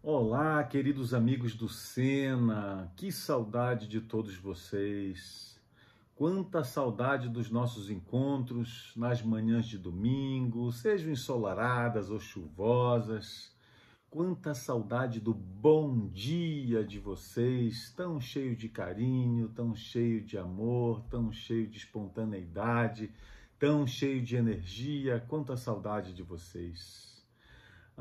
Olá, queridos amigos do Sena, que saudade de todos vocês. Quanta saudade dos nossos encontros nas manhãs de domingo, sejam ensolaradas ou chuvosas. Quanta saudade do bom dia de vocês, tão cheio de carinho, tão cheio de amor, tão cheio de espontaneidade, tão cheio de energia. Quanta saudade de vocês.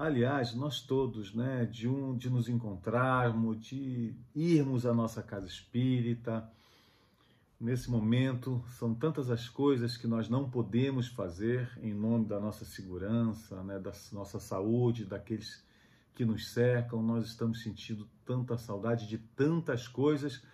Aliás, nós todos, né, de nos encontrarmos, de irmos à nossa casa espírita. Nesse momento, são tantas as coisas que nós não podemos fazer em nome da nossa segurança, né, da nossa saúde, daqueles que nos cercam. Nós estamos sentindo tanta saudade de tantas coisas,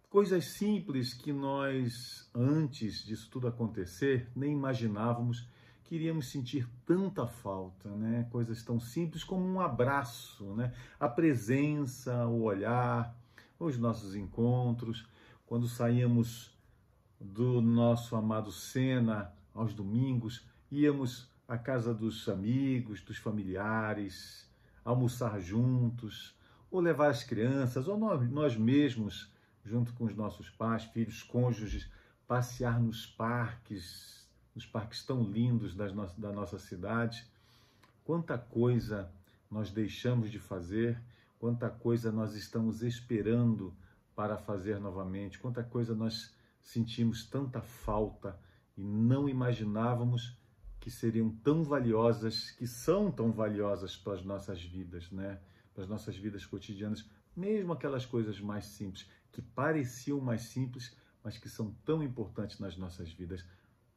coisas simples que nós, antes disso tudo acontecer, nem imaginávamos que iríamos sentir tanta falta, né? Coisas tão simples como um abraço, né? A presença, o olhar, os nossos encontros, quando saíamos do nosso amado Sena aos domingos, íamos à casa dos amigos, dos familiares, almoçar juntos, ou levar as crianças, ou nós mesmos, junto com os nossos pais, filhos, cônjuges, passear nos parques tão lindos da nossa cidade. Quanta coisa nós deixamos de fazer, quanta coisa nós estamos esperando para fazer novamente, quanta coisa nós sentimos tanta falta e não imaginávamos que seriam tão valiosas, que são tão valiosas para as nossas vidas, né? Para as nossas vidas cotidianas, mesmo aquelas coisas mais simples, que pareciam mais simples, mas que são tão importantes nas nossas vidas.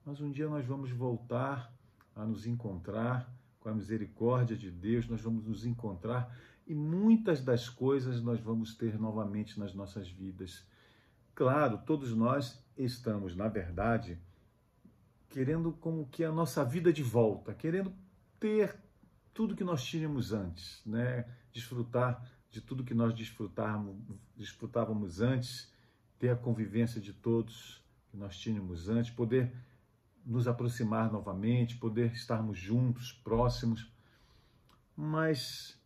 Mas um dia nós vamos voltar a nos encontrar com a misericórdia de Deus, nós vamos nos encontrar e muitas das coisas nós vamos ter novamente nas nossas vidas. Claro, todos nós estamos, na verdade, querendo como que a nossa vida de volta, querendo ter tudo que nós tínhamos antes, né? Desfrutar de tudo que nós desfrutávamos antes, ter a convivência de todos que nós tínhamos antes, poder nos aproximar novamente, poder estarmos juntos, próximos. Mas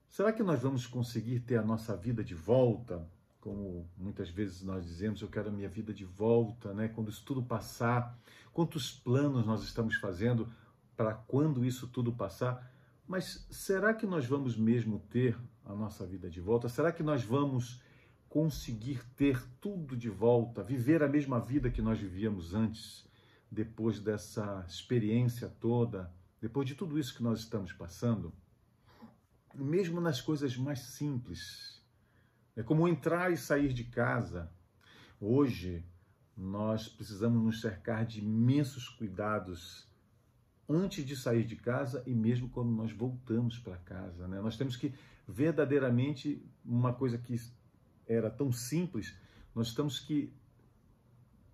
será que nós vamos conseguir ter a nossa vida de volta? Como muitas vezes nós dizemos, eu quero a minha vida de volta, né? Quando isso tudo passar, quantos planos nós estamos fazendo para quando isso tudo passar? Mas será que nós vamos mesmo ter a nossa vida de volta? Será que nós vamos conseguir ter tudo de volta, viver a mesma vida que nós vivíamos antes? Depois dessa experiência toda, depois de tudo isso que nós estamos passando, mesmo nas coisas mais simples, é como entrar e sair de casa. Hoje, nós precisamos nos cercar de imensos cuidados antes de sair de casa e mesmo quando nós voltamos para casa, né? Nós temos que verdadeiramente, uma coisa que era tão simples, nós temos que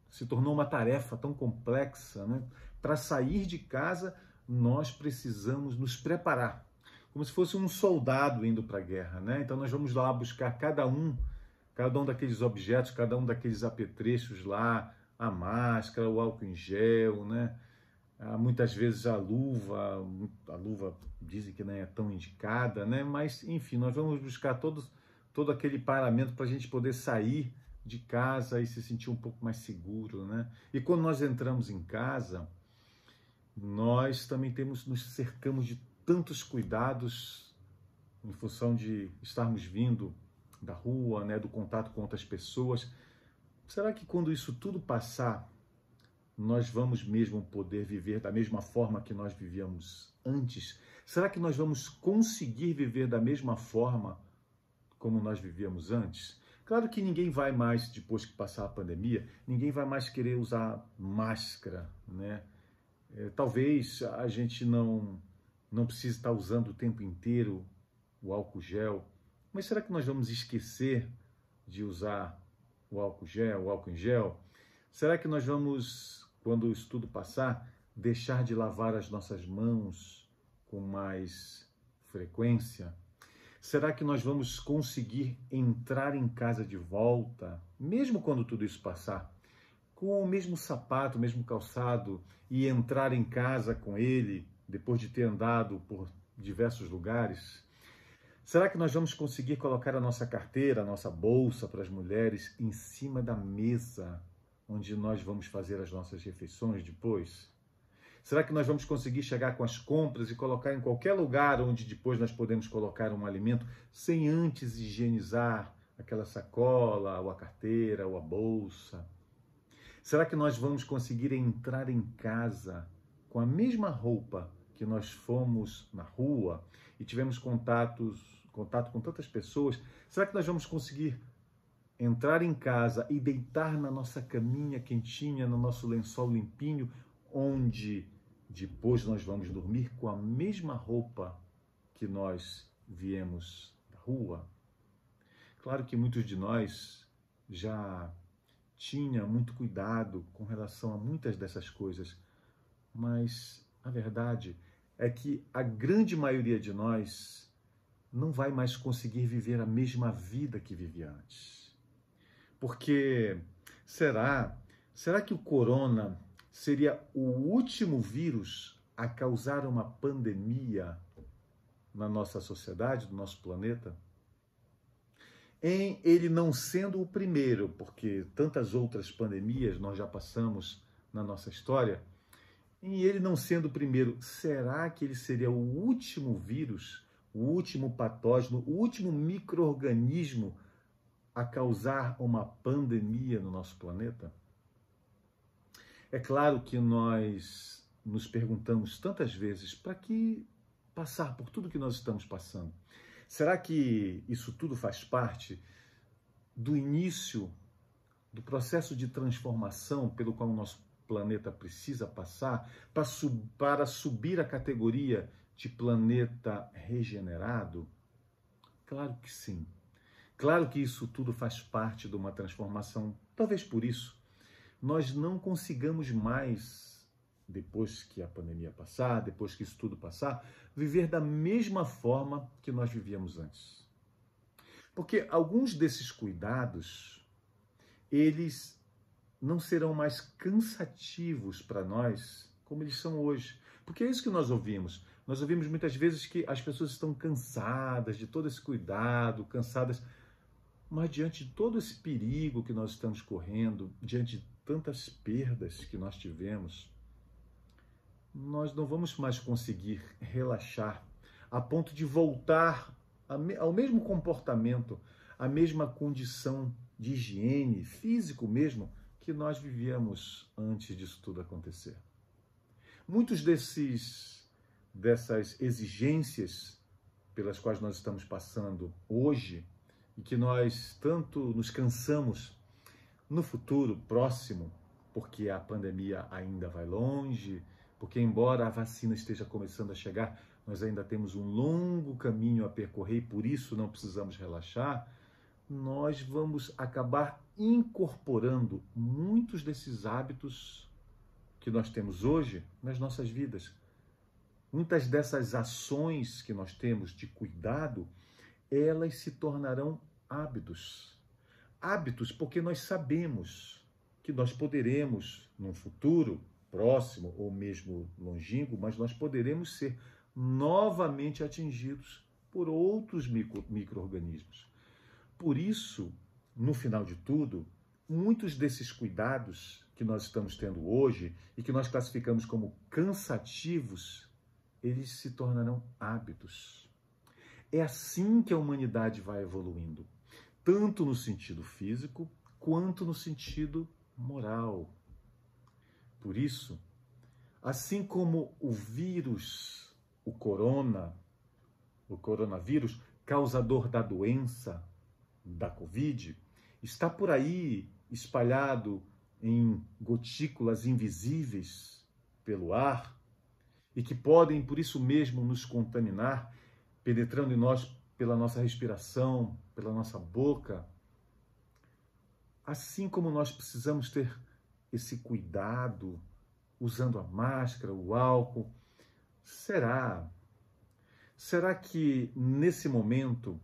se tornou uma tarefa tão complexa, né? Para sair de casa, nós precisamos nos preparar, como se fosse um soldado indo para a guerra, né? Então nós vamos lá buscar cada um daqueles objetos, cada um daqueles apetrechos lá, a máscara, o álcool em gel, né? Muitas vezes a luva dizem que não é tão indicada, né? Mas enfim, nós vamos buscar todo aquele paramento para a gente poder sair de casa e se sentir um pouco mais seguro, né? E quando nós entramos em casa, nós também nos cercamos de tantos cuidados em função de estarmos vindo da rua, né, do contato com outras pessoas. Será que quando isso tudo passar, nós vamos mesmo poder viver da mesma forma que nós vivíamos antes? Será que nós vamos conseguir viver da mesma forma como nós vivíamos antes? Claro que ninguém vai mais, depois que passar a pandemia, ninguém vai mais querer usar máscara, né? Talvez a gente não precise estar usando o tempo inteiro o álcool gel, mas será que nós vamos esquecer de usar o álcool em gel? Será que nós vamos, quando isso tudo passar, deixar de lavar as nossas mãos com mais frequência? Será que nós vamos conseguir entrar em casa de volta, mesmo quando tudo isso passar, com o mesmo sapato, o mesmo calçado, e entrar em casa com ele, depois de ter andado por diversos lugares? Será que nós vamos conseguir colocar a nossa carteira, a nossa bolsa para as mulheres em cima da mesa onde nós vamos fazer as nossas refeições depois? Será que nós vamos conseguir chegar com as compras e colocar em qualquer lugar onde depois nós podemos colocar um alimento sem antes higienizar aquela sacola, ou a carteira, ou a bolsa? Será que nós vamos conseguir entrar em casa com a mesma roupa que nós fomos na rua e tivemos contato com tantas pessoas? Será que nós vamos conseguir entrar em casa e deitar na nossa caminha quentinha, no nosso lençol limpinho, onde depois nós vamos dormir com a mesma roupa que nós viemos da rua? Claro que muitos de nós já tinha muito cuidado com relação a muitas dessas coisas, mas a verdade é que a grande maioria de nós não vai mais conseguir viver a mesma vida que vivia antes. Porque será que o corona seria o último vírus a causar uma pandemia na nossa sociedade, no nosso planeta? Em ele não sendo o primeiro, porque tantas outras pandemias nós já passamos na nossa história, em ele não sendo o primeiro, será que ele seria o último vírus, o último patógeno, o último micro-organismo a causar uma pandemia no nosso planeta? É claro que nós nos perguntamos tantas vezes, para que passar por tudo que nós estamos passando? Será que isso tudo faz parte do início do processo de transformação pelo qual o nosso planeta precisa passar para subir a categoria de planeta regenerado? Claro que sim. Claro que isso tudo faz parte de uma transformação. Talvez por isso nós não consigamos mais, depois que a pandemia passar, depois que isso tudo passar, viver da mesma forma que nós vivíamos antes. Porque alguns desses cuidados, eles não serão mais cansativos para nós como eles são hoje. Porque é isso que nós ouvimos. Nós ouvimos muitas vezes que as pessoas estão cansadas de todo esse cuidado, cansadas. Mas diante de todo esse perigo que nós estamos correndo, diante de tantas perdas que nós tivemos, nós não vamos mais conseguir relaxar a ponto de voltar ao mesmo comportamento, à mesma condição de higiene, físico mesmo, que nós vivíamos antes disso tudo acontecer. Muitos dessas exigências pelas quais nós estamos passando hoje e que nós tanto nos cansamos no futuro próximo, porque a pandemia ainda vai longe, porque embora a vacina esteja começando a chegar, nós ainda temos um longo caminho a percorrer e por isso não precisamos relaxar, nós vamos acabar incorporando muitos desses hábitos que nós temos hoje nas nossas vidas. Muitas dessas ações que nós temos de cuidado, elas se tornarão hábitos. Hábitos porque nós sabemos que nós poderemos, num futuro próximo ou mesmo longínquo, mas nós poderemos ser novamente atingidos por outros micro-organismos. Por isso, no final de tudo, muitos desses cuidados que nós estamos tendo hoje e que nós classificamos como cansativos, eles se tornarão hábitos. É assim que a humanidade vai evoluindo, tanto no sentido físico quanto no sentido moral. Por isso, assim como o vírus, o coronavírus, causador da doença, da Covid, está por aí espalhado em gotículas invisíveis pelo ar e que podem, por isso mesmo, nos contaminar, penetrando em nós pela nossa respiração, pela nossa boca. Assim como nós precisamos ter esse cuidado, usando a máscara, o álcool, será que nesse momento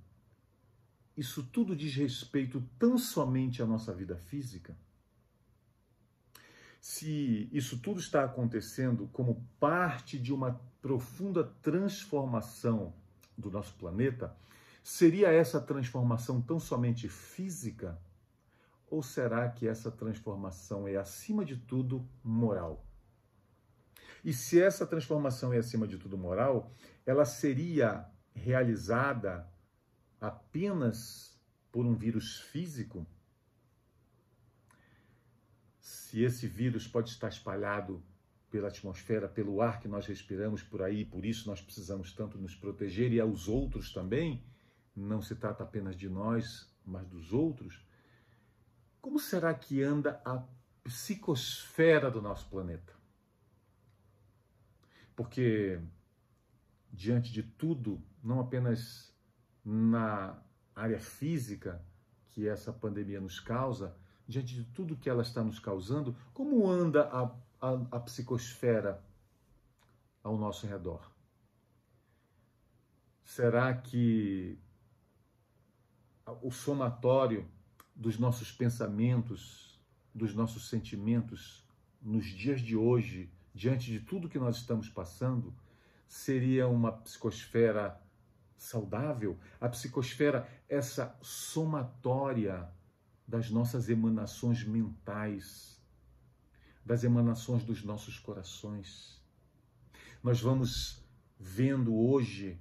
isso tudo diz respeito tão somente à nossa vida física? Se isso tudo está acontecendo como parte de uma profunda transformação do nosso planeta, Seria essa transformação tão somente física? Ou será que essa transformação é, acima de tudo, moral? E se essa transformação é, acima de tudo, moral, ela seria realizada apenas por um vírus físico? Se esse vírus pode estar espalhado pela atmosfera, pelo ar que nós respiramos por aí, por isso nós precisamos tanto nos proteger e aos outros também, não se trata apenas de nós, mas dos outros, como será que anda a psicosfera do nosso planeta? Porque, diante de tudo, não apenas na área física que essa pandemia nos causa, diante de tudo que ela está nos causando, como anda a psicosfera ao nosso redor? Será que o somatório dos nossos pensamentos, dos nossos sentimentos, nos dias de hoje, diante de tudo que nós estamos passando, seria uma psicosfera saudável? A psicosfera, essa somatória das nossas emanações mentais, das emanações dos nossos corações. Nós vamos vendo hoje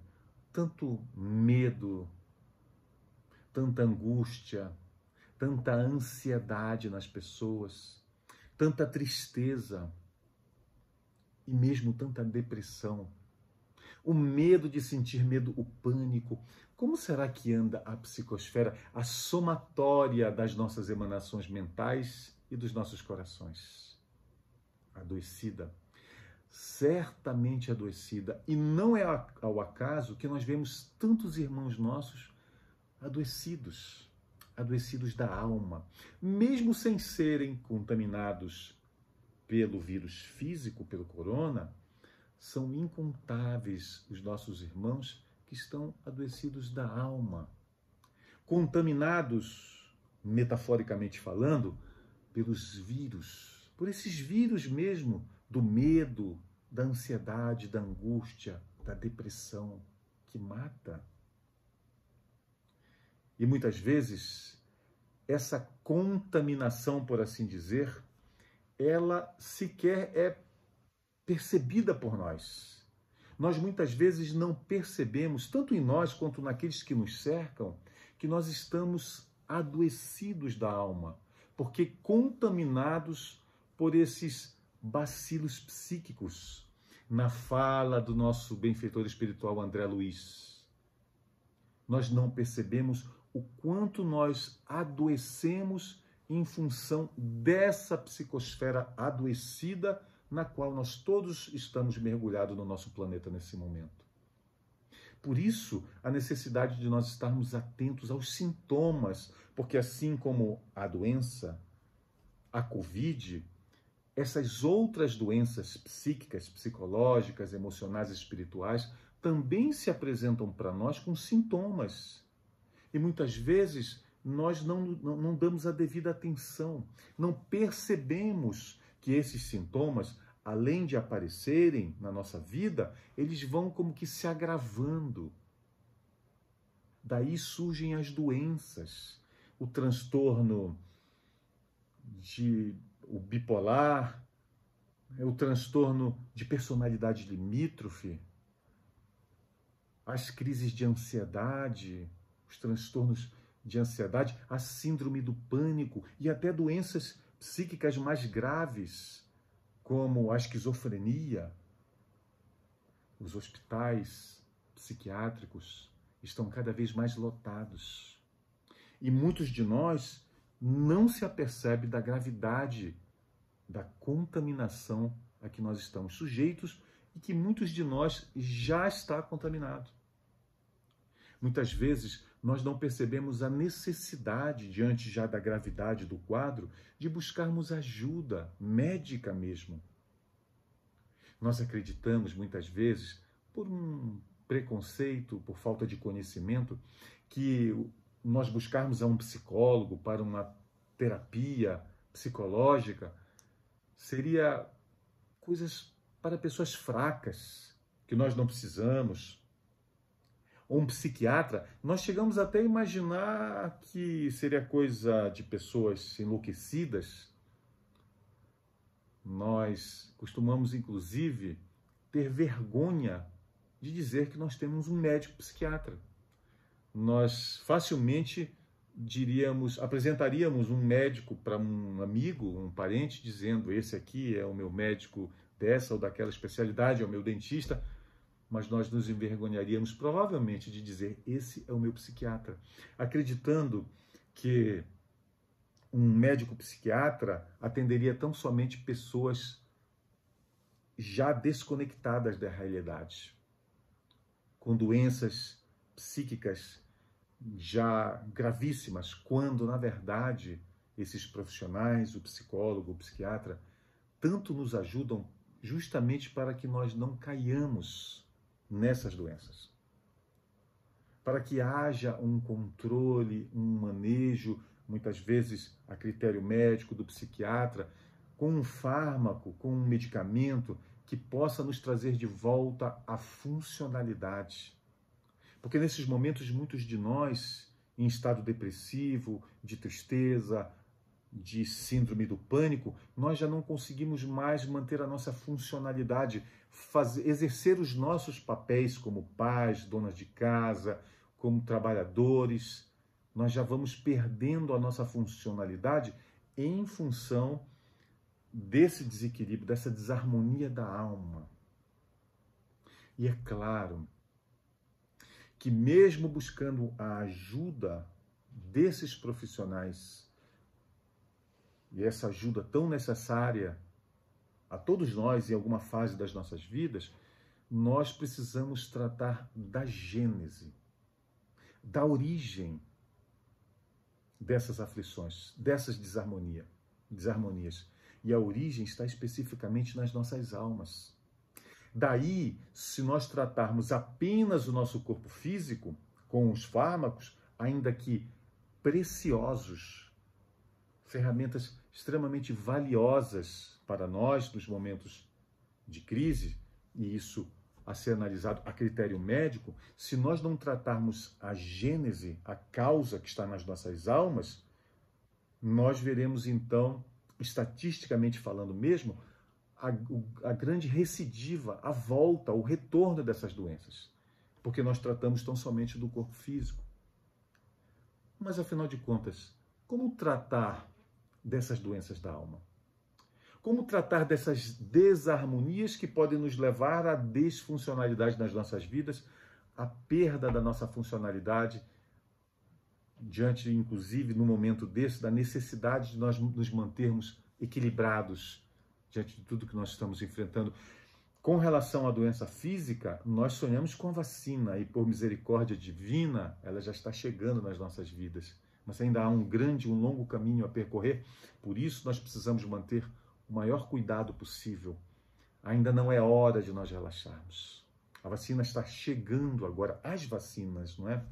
tanto medo, tanta angústia, tanta ansiedade nas pessoas, tanta tristeza e mesmo tanta depressão. O medo de sentir medo, o pânico. Como será que anda a psicosfera, a somatória das nossas emanações mentais e dos nossos corações? Adoecida. Certamente adoecida. E não é ao acaso que nós vemos tantos irmãos nossos adoecidos, adoecidos da alma, mesmo sem serem contaminados pelo vírus físico, pelo corona. São incontáveis os nossos irmãos que estão adoecidos da alma, contaminados, metaforicamente falando, pelos vírus, por esses vírus mesmo, do medo, da ansiedade, da angústia, da depressão, que mata. E muitas vezes, essa contaminação, por assim dizer, ela sequer é percebida por nós. Nós muitas vezes não percebemos, tanto em nós quanto naqueles que nos cercam, que nós estamos adoecidos da alma, porque contaminados por esses bacilos psíquicos. Na fala do nosso benfeitor espiritual André Luiz, nós não percebemos o quanto nós adoecemos em função dessa psicosfera adoecida na qual nós todos estamos mergulhados no nosso planeta nesse momento. Por isso, a necessidade de nós estarmos atentos aos sintomas, porque assim como a doença, a Covid, essas outras doenças psíquicas, psicológicas, emocionais e espirituais também se apresentam para nós com sintomas. E muitas vezes nós não damos a devida atenção, não percebemos que esses sintomas, além de aparecerem na nossa vida, eles vão como que se agravando. Daí surgem as doenças, o transtorno o bipolar, o transtorno de personalidade limítrofe, as crises de ansiedade, os transtornos de ansiedade, a síndrome do pânico e até doenças psíquicas mais graves, como a esquizofrenia. Os hospitais psiquiátricos estão cada vez mais lotados. E muitos de nós não se apercebem da gravidade da contaminação a que nós estamos sujeitos e que muitos de nós já está contaminado. Muitas vezes nós não percebemos a necessidade, diante já da gravidade do quadro, de buscarmos ajuda médica mesmo. Nós acreditamos muitas vezes, por um preconceito, por falta de conhecimento, que nós buscarmos a um psicólogo para uma terapia psicológica seria coisas para pessoas fracas, que nós não precisamos. ou um psiquiatra, nós chegamos até a imaginar que seria coisa de pessoas enlouquecidas. Nós costumamos, inclusive, ter vergonha de dizer que nós temos um médico psiquiatra. Nós facilmente apresentaríamos um médico para um amigo, um parente, dizendo: esse aqui é o meu médico dessa ou daquela especialidade, é o meu dentista, mas nós nos envergonharíamos provavelmente de dizer: esse é o meu psiquiatra, acreditando que um médico psiquiatra atenderia tão somente pessoas já desconectadas da realidade, com doenças psíquicas já gravíssimas, quando, na verdade, esses profissionais, o psicólogo, o psiquiatra, tanto nos ajudam justamente para que nós não caiamos nessas doenças. Para que haja um controle, um manejo, muitas vezes a critério médico do psiquiatra, com um fármaco, com um medicamento que possa nos trazer de volta a funcionalidade. Porque nesses momentos, muitos de nós, em estado depressivo, de tristeza, de síndrome do pânico, nós já não conseguimos mais manter a nossa funcionalidade, exercer os nossos papéis como pais, donas de casa, como trabalhadores. Nós já vamos perdendo a nossa funcionalidade em função desse desequilíbrio, dessa desarmonia da alma. E é claro que mesmo buscando a ajuda desses profissionais, e essa ajuda tão necessária a todos nós em alguma fase das nossas vidas, nós precisamos tratar da gênese, da origem dessas aflições, dessas desarmonias. E a origem está especificamente nas nossas almas. Daí, se nós tratarmos apenas o nosso corpo físico com os fármacos, ainda que preciosos, ferramentas extremamente valiosas para nós nos momentos de crise, e isso a ser analisado a critério médico, se nós não tratarmos a gênese, a causa que está nas nossas almas, nós veremos então, estatisticamente falando mesmo, a grande recidiva, a volta, o retorno dessas doenças, porque nós tratamos tão somente do corpo físico. Mas, afinal de contas, como tratar dessas doenças da alma? Como tratar dessas desarmonias que podem nos levar à desfuncionalidade nas nossas vidas, à perda da nossa funcionalidade, diante, inclusive, no momento desse, da necessidade de nós nos mantermos equilibrados diante de tudo que nós estamos enfrentando. Com relação à doença física, nós sonhamos com a vacina e, por misericórdia divina, ela já está chegando nas nossas vidas. Mas ainda há um longo caminho a percorrer. Por isso, nós precisamos manter o maior cuidado possível. Ainda não é hora de nós relaxarmos. A vacina está chegando agora, as vacinas, não é?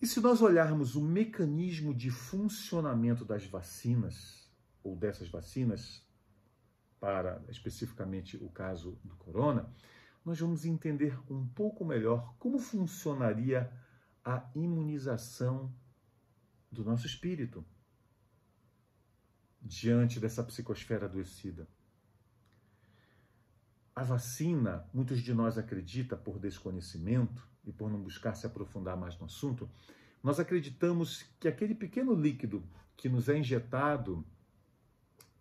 E se nós olharmos o mecanismo de funcionamento das vacinas, ou dessas vacinas, para especificamente o caso do corona, nós vamos entender um pouco melhor como funcionaria a imunização do nosso espírito diante dessa psicosfera adoecida. A vacina, muitos de nós acreditam por desconhecimento e por não buscar se aprofundar mais no assunto, nós acreditamos que aquele pequeno líquido que nos é injetado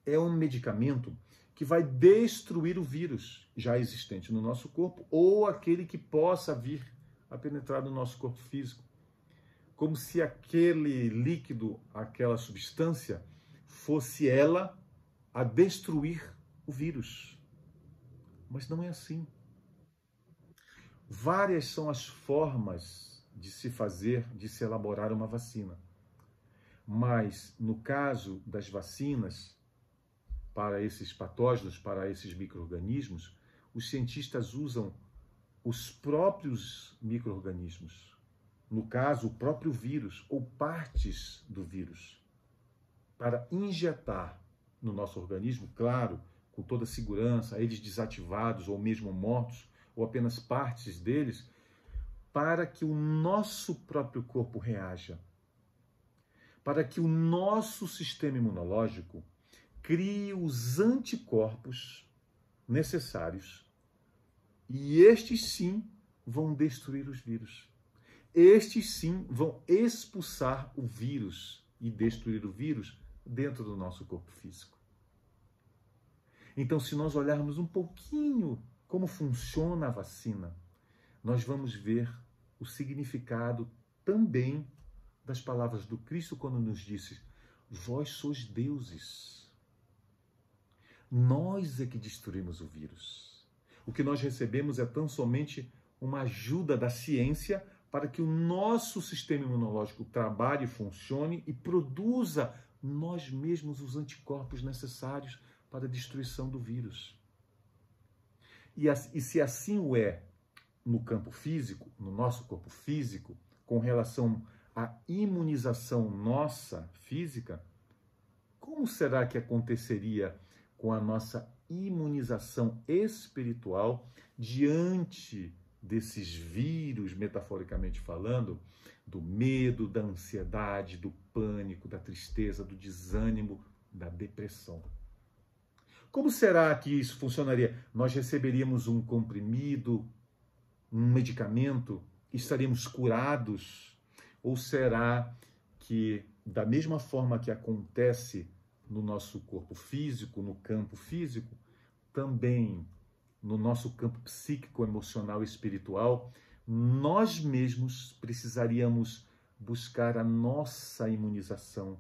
é um medicamento que vai destruir o vírus já existente no nosso corpo ou aquele que possa vir a penetrar no nosso corpo físico. Como se aquele líquido, aquela substância, fosse ela a destruir o vírus. Mas não é assim. Várias são as formas de se fazer, de se elaborar uma vacina. Mas, no caso das vacinas, para esses patógenos, para esses micro-organismos, os cientistas usam os próprios micro-organismos, no caso, o próprio vírus ou partes do vírus, para injetar no nosso organismo, claro, com toda segurança, eles desativados ou mesmo mortos, ou apenas partes deles, para que o nosso próprio corpo reaja, para que o nosso sistema imunológico crie os anticorpos necessários e estes sim vão destruir os vírus. Estes sim vão expulsar o vírus e destruir o vírus dentro do nosso corpo físico. Então, se nós olharmos um pouquinho como funciona a vacina, nós vamos ver o significado também das palavras do Cristo quando nos disse: vós sois deuses. Nós é que destruímos o vírus. O que nós recebemos é tão somente uma ajuda da ciência para que o nosso sistema imunológico trabalhe, funcione e produza nós mesmos os anticorpos necessários para a destruição do vírus. E se assim o é no campo físico, no nosso corpo físico, com relação à imunização nossa física, como será que aconteceria com a nossa imunização espiritual diante desses vírus, metaforicamente falando, do medo, da ansiedade, do pânico, da tristeza, do desânimo, da depressão? Como será que isso funcionaria? Nós receberíamos um comprimido, um medicamento, estaríamos curados? Ou será que, da mesma forma que acontece no nosso corpo físico, no campo físico, também no nosso campo psíquico, emocional e espiritual, nós mesmos precisaríamos buscar a nossa imunização,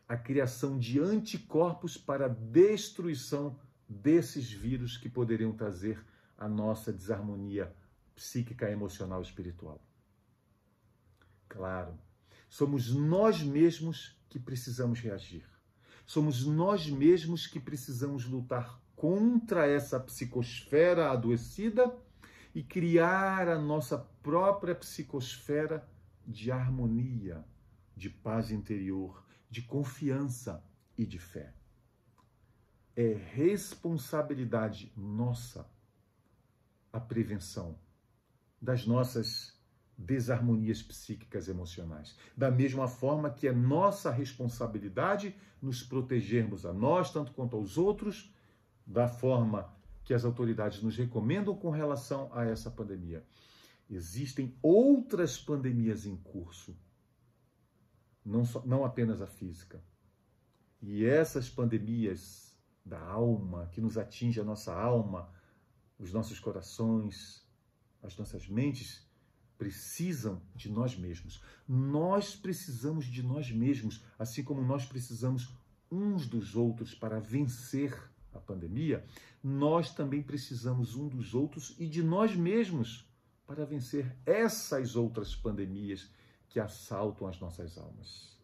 a criação de anticorpos para a destruição desses vírus que poderiam trazer a nossa desarmonia psíquica, emocional e espiritual. Claro, somos nós mesmos que precisamos reagir. Somos nós mesmos que precisamos lutar contra essa psicosfera adoecida e criar a nossa própria psicosfera de harmonia, de paz interior, de confiança e de fé. É responsabilidade nossa a prevenção das nossas desarmonias psíquicas e emocionais. Da mesma forma que é nossa responsabilidade nos protegermos a nós, tanto quanto aos outros, da forma que as autoridades nos recomendam com relação a essa pandemia. Existem outras pandemias em curso, não apenas a física. E essas pandemias da alma, que nos atinge a nossa alma, os nossos corações, as nossas mentes, precisam de nós mesmos. Nós precisamos de nós mesmos, assim como nós precisamos uns dos outros para vencer a pandemia, nós também precisamos uns dos outros e de nós mesmos para vencer essas outras pandemias que assaltam as nossas almas.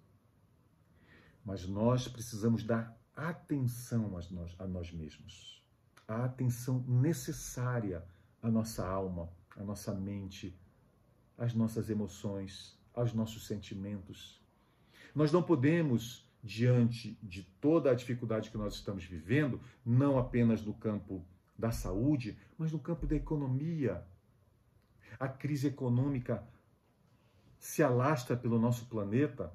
Mas nós precisamos dar atenção a nós mesmos, a atenção necessária à nossa alma, à nossa mente, às nossas emoções, aos nossos sentimentos. Nós não podemos, diante de toda a dificuldade que nós estamos vivendo, não apenas no campo da saúde, mas no campo da economia. A crise econômica se alastra pelo nosso planeta,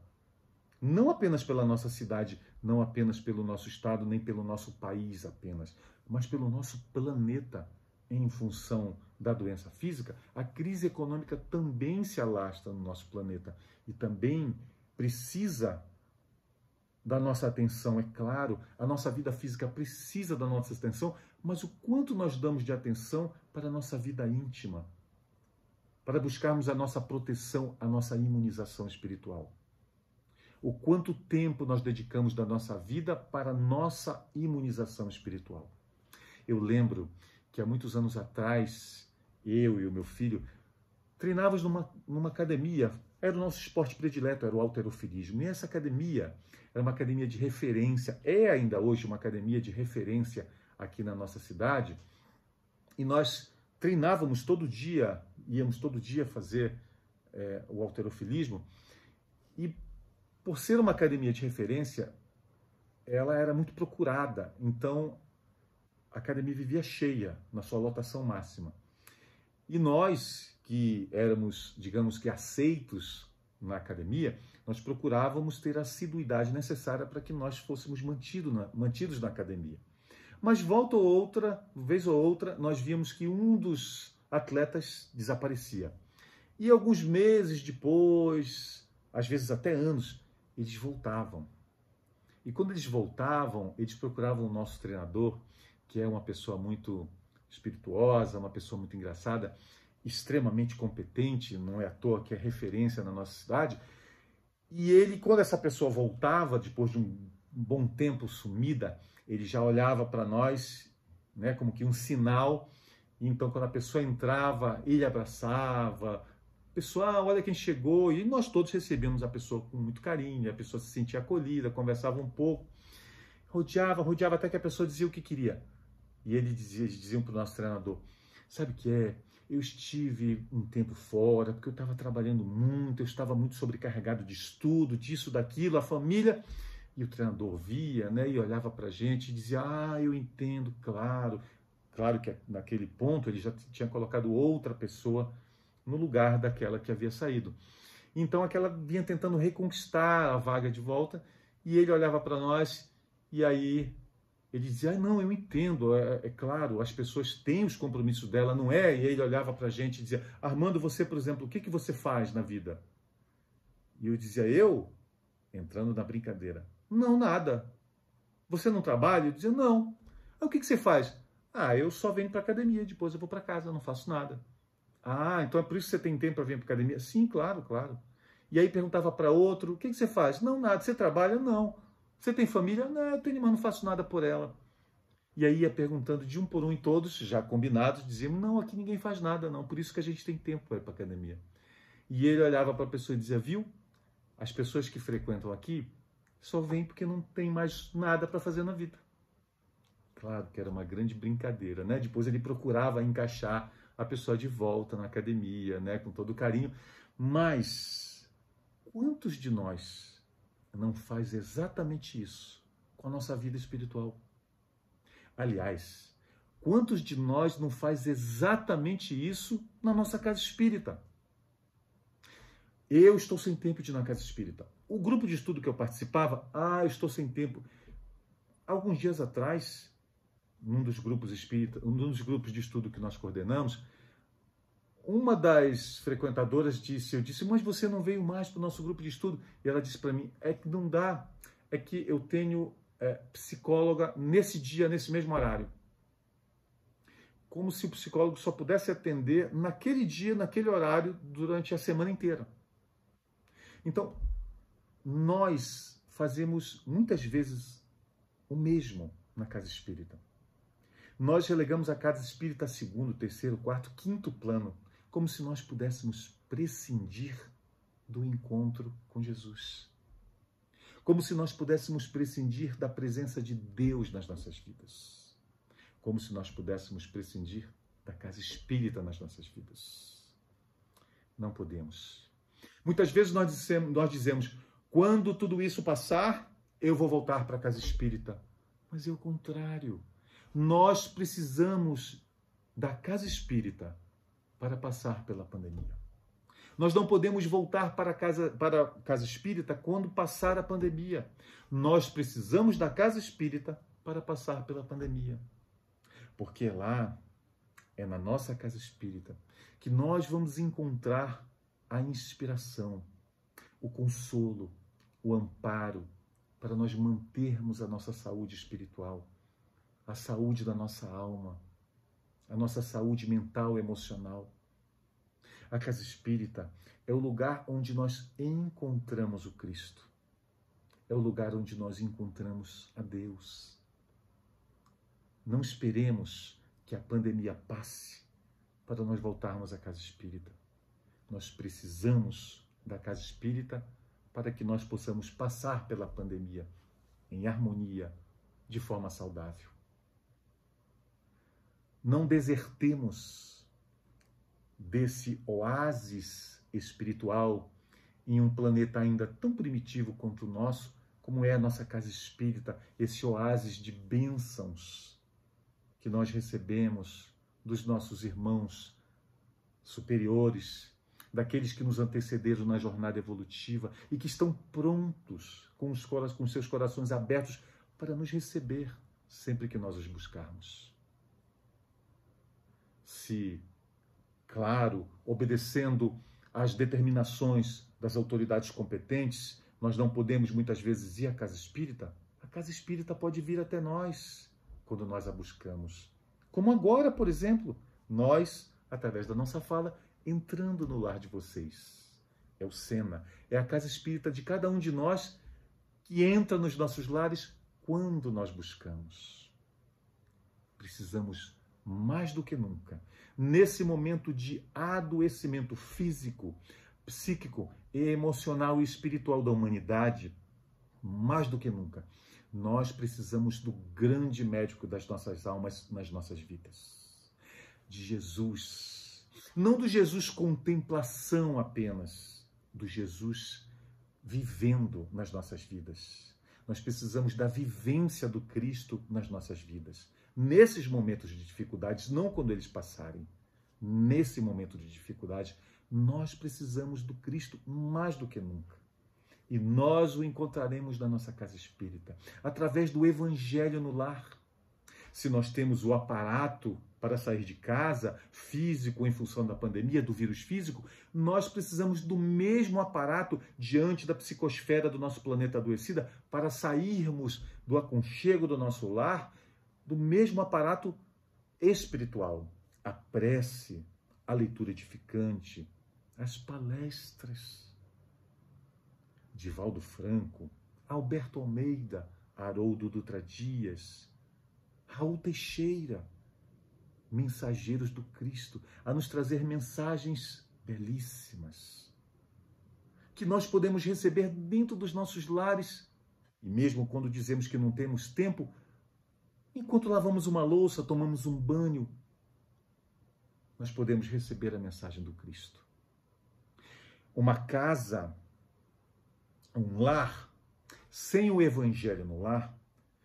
não apenas pela nossa cidade, não apenas pelo nosso estado, nem pelo nosso país apenas, mas pelo nosso planeta. Em função da doença física, a crise econômica também se alastra no nosso planeta e também precisa da nossa atenção, é claro. A nossa vida física precisa da nossa atenção, mas o quanto nós damos de atenção para a nossa vida íntima, para buscarmos a nossa proteção, a nossa imunização espiritual. O quanto tempo nós dedicamos da nossa vida para a nossa imunização espiritual. Eu lembro que há muitos anos atrás, eu e o meu filho treinávamos numa academia. Era o nosso esporte predileto, era o halterofilismo. E essa academia era uma academia de referência, é ainda hoje uma academia de referência aqui na nossa cidade. E nós treinávamos todo dia, íamos todo dia fazer o halterofilismo. E por ser uma academia de referência, ela era muito procurada. Então, a academia vivia cheia, na sua lotação máxima. E nós, que éramos, digamos que, aceitos na academia, nós procurávamos ter a assiduidade necessária para que nós fôssemos mantidos na academia. Mas vez ou outra, nós víamos que um dos atletas desaparecia. E alguns meses depois, às vezes até anos, eles voltavam. E quando eles voltavam, eles procuravam o nosso treinador, que é uma pessoa muito espirituosa, uma pessoa muito engraçada, extremamente competente, não é à toa que é referência na nossa cidade. E ele, quando essa pessoa voltava, depois de um bom tempo sumida, ele já olhava para nós, né, como que um sinal. E então, quando a pessoa entrava, ele abraçava. Pessoal, olha quem chegou. E nós todos recebíamos a pessoa com muito carinho, a pessoa se sentia acolhida, conversava um pouco. Rodeava até que a pessoa dizia o que queria. E eles diziam para o nosso treinador, sabe o que é? Eu estive um tempo fora, porque eu estava trabalhando muito, eu estava muito sobrecarregado de estudo, disso, daquilo, a família. E o treinador via, né, e olhava para a gente e dizia, eu entendo, claro. Claro que naquele ponto ele já tinha colocado outra pessoa no lugar daquela que havia saído. Então aquela vinha tentando reconquistar a vaga de volta, e ele olhava para nós, e aí ele dizia, não, eu entendo, é claro, as pessoas têm os compromissos dela, não é? E ele olhava para a gente e dizia, Armando, você, por exemplo, o que você faz na vida? E eu dizia, eu? Entrando na brincadeira, não, nada. Você não trabalha? Eu dizia, não. O que você faz? Eu só venho para a academia, depois eu vou para casa, não faço nada. Então é por isso que você tem tempo para vir para a academia? Sim, claro, claro. E aí perguntava para outro, o que você faz? Não, nada. Você trabalha? Não. Você tem família? Não, eu tenho, mas não faço nada por ela. E aí ia perguntando de um por um, e todos, já combinados, diziam, não, aqui ninguém faz nada, não. Por isso que a gente tem tempo para ir para a academia. E ele olhava para a pessoa e dizia, viu? As pessoas que frequentam aqui só vêm porque não tem mais nada para fazer na vida. Claro que era uma grande brincadeira, né? Depois ele procurava encaixar a pessoa de volta na academia, né? Com todo carinho. Mas quantos de nós não faz exatamente isso com a nossa vida espiritual? Aliás, quantos de nós não faz exatamente isso na nossa casa espírita? Eu estou sem tempo de ir na casa espírita. O grupo de estudo que eu participava, eu estou sem tempo. Alguns dias atrás, num dos grupos de estudo que nós coordenamos, uma das frequentadoras eu disse, mas você não veio mais para o nosso grupo de estudo? E ela disse para mim, é que não dá, é que eu tenho psicóloga nesse dia, nesse mesmo horário. Como se o psicólogo só pudesse atender naquele dia, naquele horário, durante a semana inteira. Então, nós fazemos muitas vezes o mesmo na casa espírita. Nós relegamos a casa espírita a segundo, terceiro, quarto, quinto plano, como se nós pudéssemos prescindir do encontro com Jesus. Como se nós pudéssemos prescindir da presença de Deus nas nossas vidas. Como se nós pudéssemos prescindir da casa espírita nas nossas vidas. Não podemos. Muitas vezes nós dizemos, quando tudo isso passar, eu vou voltar para a casa espírita. Mas é o contrário. Nós precisamos da casa espírita para passar pela pandemia. Nós não podemos voltar para a casa espírita quando passar a pandemia. Nós precisamos da casa espírita para passar pela pandemia. Porque lá, é na nossa casa espírita, que nós vamos encontrar a inspiração, o consolo, o amparo, para nós mantermos a nossa saúde espiritual, a saúde da nossa alma, a nossa saúde mental e emocional. A casa espírita é o lugar onde nós encontramos o Cristo. É o lugar onde nós encontramos a Deus. Não esperemos que a pandemia passe para nós voltarmos à casa espírita. Nós precisamos da casa espírita para que nós possamos passar pela pandemia em harmonia, de forma saudável. Não desertemos desse oásis espiritual em um planeta ainda tão primitivo quanto o nosso, como é a nossa casa espírita, esse oásis de bênçãos que nós recebemos dos nossos irmãos superiores, daqueles que nos antecederam na jornada evolutiva e que estão prontos com os seus corações abertos para nos receber sempre que nós os buscarmos. Se, claro, obedecendo às determinações das autoridades competentes, nós não podemos muitas vezes ir à casa espírita, a casa espírita pode vir até nós quando nós a buscamos. Como agora, por exemplo, nós, através da nossa fala, entrando no lar de vocês. É o Sena, é a casa espírita de cada um de nós que entra nos nossos lares quando nós buscamos. Precisamos, mais do que nunca, nesse momento de adoecimento físico, psíquico, emocional e espiritual da humanidade, mais do que nunca, nós precisamos do grande médico das nossas almas nas nossas vidas. De Jesus. Não do Jesus contemplação apenas, do Jesus vivendo nas nossas vidas. Nós precisamos da vivência do Cristo nas nossas vidas. Nesses momentos de dificuldades, não quando eles passarem. Nesse momento de dificuldade, nós precisamos do Cristo mais do que nunca. E nós o encontraremos na nossa casa espírita, através do Evangelho no lar. Se nós temos o aparato para sair de casa, físico, em função da pandemia, do vírus físico, nós precisamos do mesmo aparato diante da psicosfera do nosso planeta adoecida para sairmos do aconchego do nosso lar, do mesmo aparato espiritual. A prece, a leitura edificante, as palestras. Divaldo Franco, Alberto Almeida, Haroldo Dutra Dias, Raul Teixeira, mensageiros do Cristo, a nos trazer mensagens belíssimas, que nós podemos receber dentro dos nossos lares, e mesmo quando dizemos que não temos tempo, enquanto lavamos uma louça, tomamos um banho, nós podemos receber a mensagem do Cristo. Uma casa, um lar, sem o Evangelho no lar,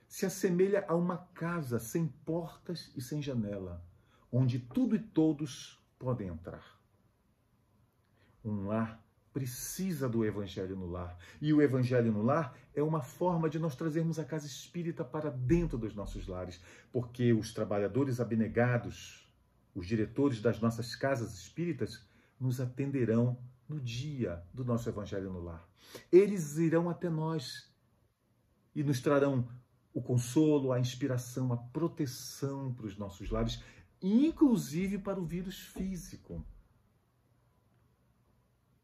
se assemelha a uma casa sem portas e sem janela, onde tudo e todos podem entrar. Um lar precisa do Evangelho no lar. E o Evangelho no lar é uma forma de nós trazermos a casa espírita para dentro dos nossos lares, porque os trabalhadores abnegados, os diretores das nossas casas espíritas, nos atenderão no dia do nosso Evangelho no lar. Eles irão até nós e nos trarão o consolo, a inspiração, a proteção para os nossos lares, inclusive para o vírus físico.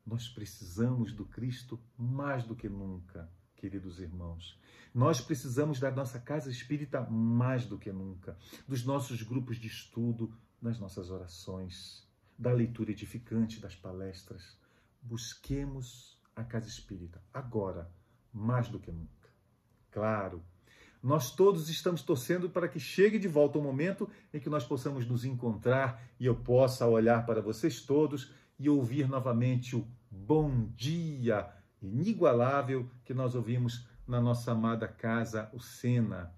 Nós precisamos do Cristo mais do que nunca, queridos irmãos. Nós precisamos da nossa casa espírita mais do que nunca, dos nossos grupos de estudo, das nossas orações, da leitura edificante, das palestras. Busquemos a casa espírita agora, mais do que nunca. Claro, nós todos estamos torcendo para que chegue de volta o momento em que nós possamos nos encontrar e eu possa olhar para vocês todos e ouvir novamente o bom dia inigualável que nós ouvimos na nossa amada casa, o Sena.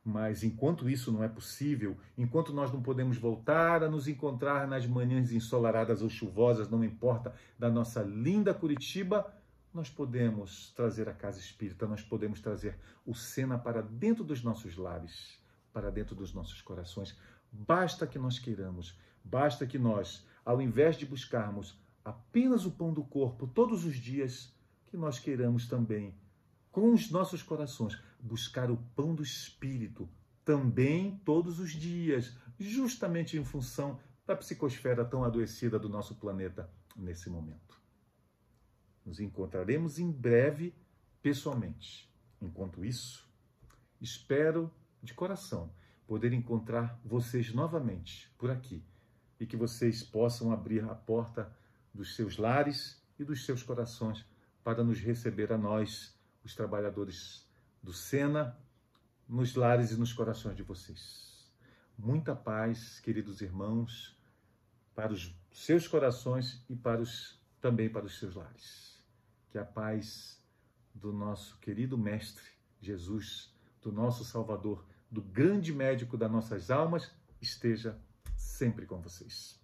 Mas enquanto isso não é possível, enquanto nós não podemos voltar a nos encontrar nas manhãs ensolaradas ou chuvosas, não importa, da nossa linda Curitiba, nós podemos trazer a casa espírita, nós podemos trazer o Sena para dentro dos nossos lares, para dentro dos nossos corações. Basta que nós queiramos, basta que nós, ao invés de buscarmos apenas o pão do corpo todos os dias, que nós queiramos também, com os nossos corações, buscar o pão do Espírito também todos os dias, justamente em função da psicosfera tão adoecida do nosso planeta nesse momento. Nos encontraremos em breve pessoalmente. Enquanto isso, espero de coração poder encontrar vocês novamente por aqui e que vocês possam abrir a porta dos seus lares e dos seus corações para nos receber a nós, os trabalhadores do Sena, nos lares e nos corações de vocês. Muita paz, queridos irmãos, para os seus corações e também para os seus lares. Que a paz do nosso querido Mestre Jesus, do nosso Salvador, do grande médico das nossas almas, esteja sempre com vocês.